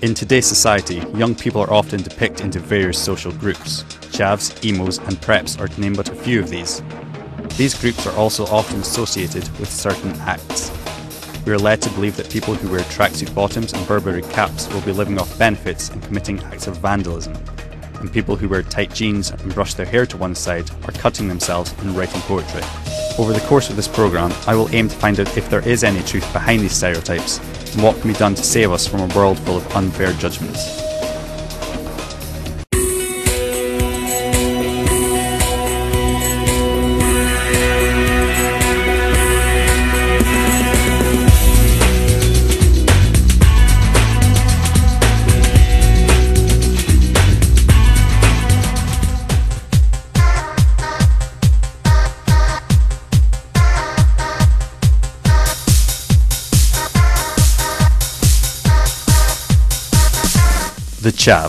In today's society, young people are often depicted into various social groups. Chavs, emos and preps are to name but a few of these. These groups are also often associated with certain acts. We are led to believe that people who wear tracksuit bottoms and Burberry caps will be living off benefits and committing acts of vandalism. And people who wear tight jeans and brush their hair to one side are cutting themselves and writing poetry. Over the course of this programme, I will aim to find out if there is any truth behind these stereotypes and what can be done to save us from a world full of unfair judgments. The chav.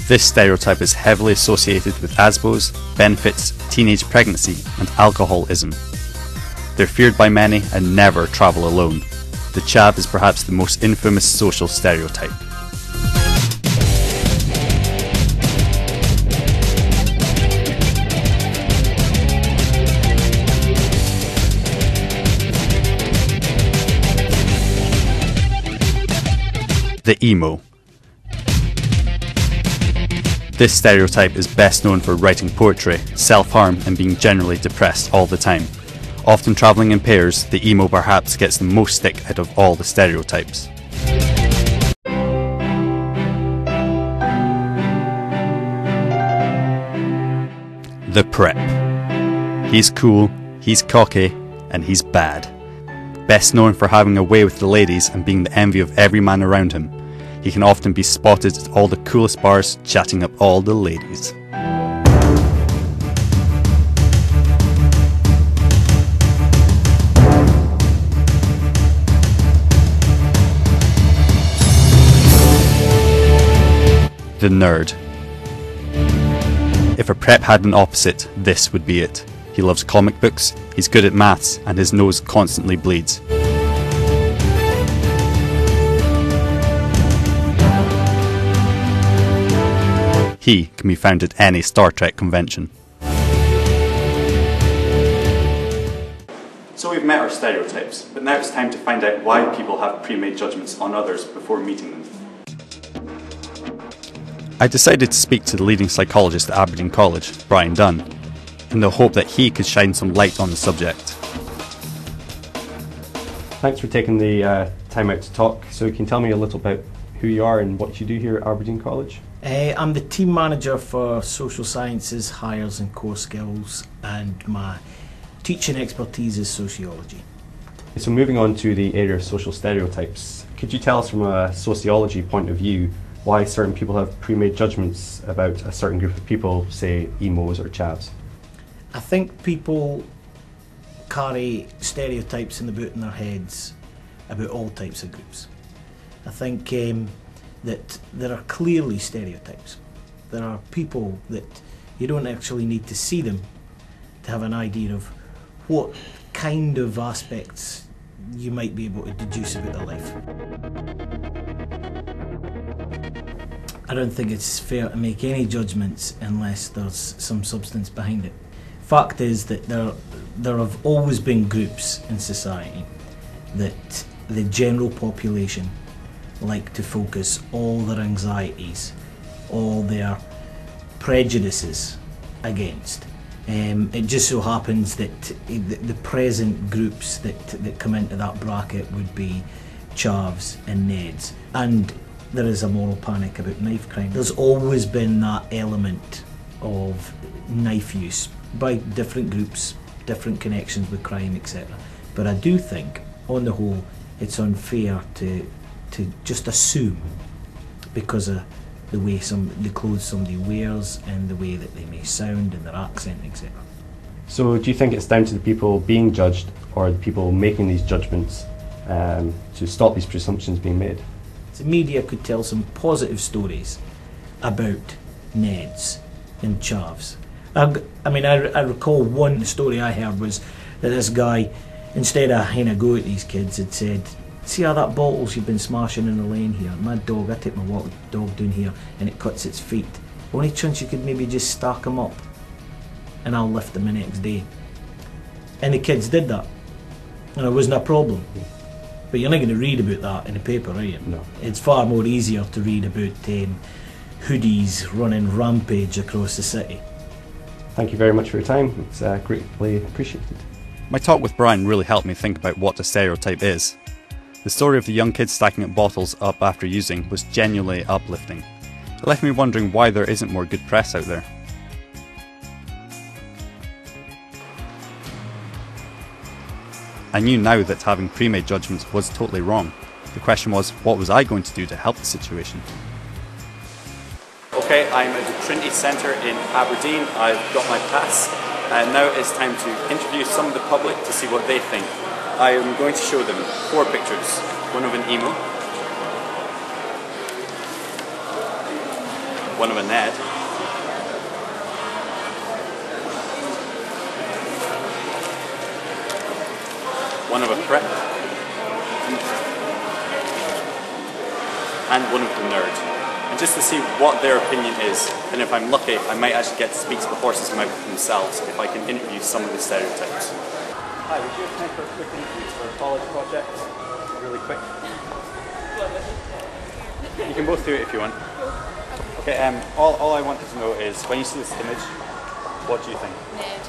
This stereotype is heavily associated with ASBOs, benefits, teenage pregnancy and alcoholism. They're feared by many and never travel alone. The chav is perhaps the most infamous social stereotype. The emo. This stereotype is best known for writing poetry, self-harm and being generally depressed all the time. Often travelling in pairs, the emo perhaps gets the most stick out of all the stereotypes. The prep. He's cool, he's cocky and he's bad. Best known for having a way with the ladies and being the envy of every man around him. He can often be spotted at all the coolest bars chatting up all the ladies. The nerd. If a prep had an opposite, this would be it. He loves comic books, he's good at maths, and his nose constantly bleeds. He can be found at any Star Trek convention. So we've met our stereotypes, but now it's time to find out why people have pre-made judgments on others before meeting them. I decided to speak to the leading psychologist at Aberdeen College, Brian Dunn, in the hope that he could shine some light on the subject. Thanks for taking the time out to talk. So you can tell me a little about who you are and what you do here at Aberdeen College? I'm the team manager for social sciences, hires and core skills, and my teaching expertise is sociology. So moving on to the area of social stereotypes, could you tell us from a sociology point of view why certain people have pre-made judgments about a certain group of people, say emos or chavs? I think people carry stereotypes in the boot in their heads about all types of groups. I think that there are clearly stereotypes. There are people that you don't actually need to see them to have an idea of what kind of aspects you might be able to deduce about their life. I don't think it's fair to make any judgments unless there's some substance behind it. Fact is that there have always been groups in society that the general population like to focus all their anxieties, all their prejudices against. It just so happens that the present groups that come into that bracket would be chavs and neds, and there is a moral panic about knife crime. There's always been that element of knife use by different groups, different connections with crime, etc. But I do think, on the whole, it's unfair to just assume, because of the way the clothes somebody wears and the way that they may sound and their accent, etc. So do you think it's down to the people being judged or the people making these judgments to stop these presumptions being made? The media could tell some positive stories about neds and chavs. I recall one story I heard was that this guy, instead of having a go at these kids, had said, See how that bottles you've been smashing in the lane here? My dog, I take my dog down here and it cuts its feet. Only chance you could maybe just stack them up and I'll lift them the next day. And the kids did that. And it wasn't a problem. But you're not going to read about that in the paper, are you? No. It's far more easier to read about hoodies running rampage across the city. Thank you very much for your time. It's greatly appreciated. My talk with Brian really helped me think about what a stereotype is. The story of the young kids stacking up bottles up after using was genuinely uplifting. It left me wondering why there isn't more good press out there. I knew now that having pre-made judgments was totally wrong. The question was, what was I going to do to help the situation? Okay, I'm at the Trinity Centre in Aberdeen. I've got my pass and now it's time to interview some of the public to see what they think. I am going to show them 4 pictures. One of an emo, one of a Ned, one of a prep, and one of the nerd. And just to see what their opinion is, and if I'm lucky, I might actually get to speak to the horse's mouth themselves if I can interview some of the stereotypes. Hi, would you have time for a quick interview for a college project? Really quick. You can both do it if you want. Okay, all I wanted to know is, when you see this image, what do you think? Ned.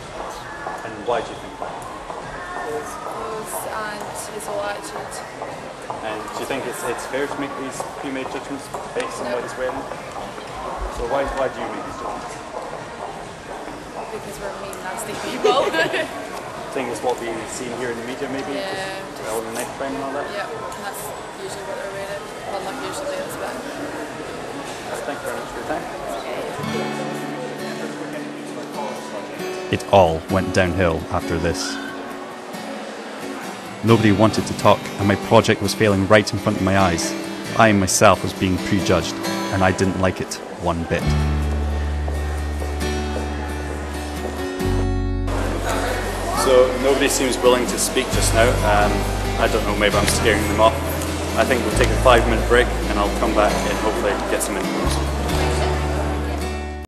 And why do you think that? His clothes and his whole attitude. And do you think it's fair to make these pre-made judgments based on what he's wearing? So why do you make these judgments? Because we're mean, nasty people. I think it's what we've seen here in the media maybe? Yeah. Just all the knife crime and all that? Yeah, and that's usually what they're wearing. Well, not usually, it's bad. Thank you very much for your time. Okay. It all went downhill after this. Nobody wanted to talk, and my project was failing right in front of my eyes. I myself was being prejudged, and I didn't like it one bit. So nobody seems willing to speak just now. I don't know, maybe I'm scaring them off. I think we'll take a 5-minute break and I'll come back and hopefully get some interviews.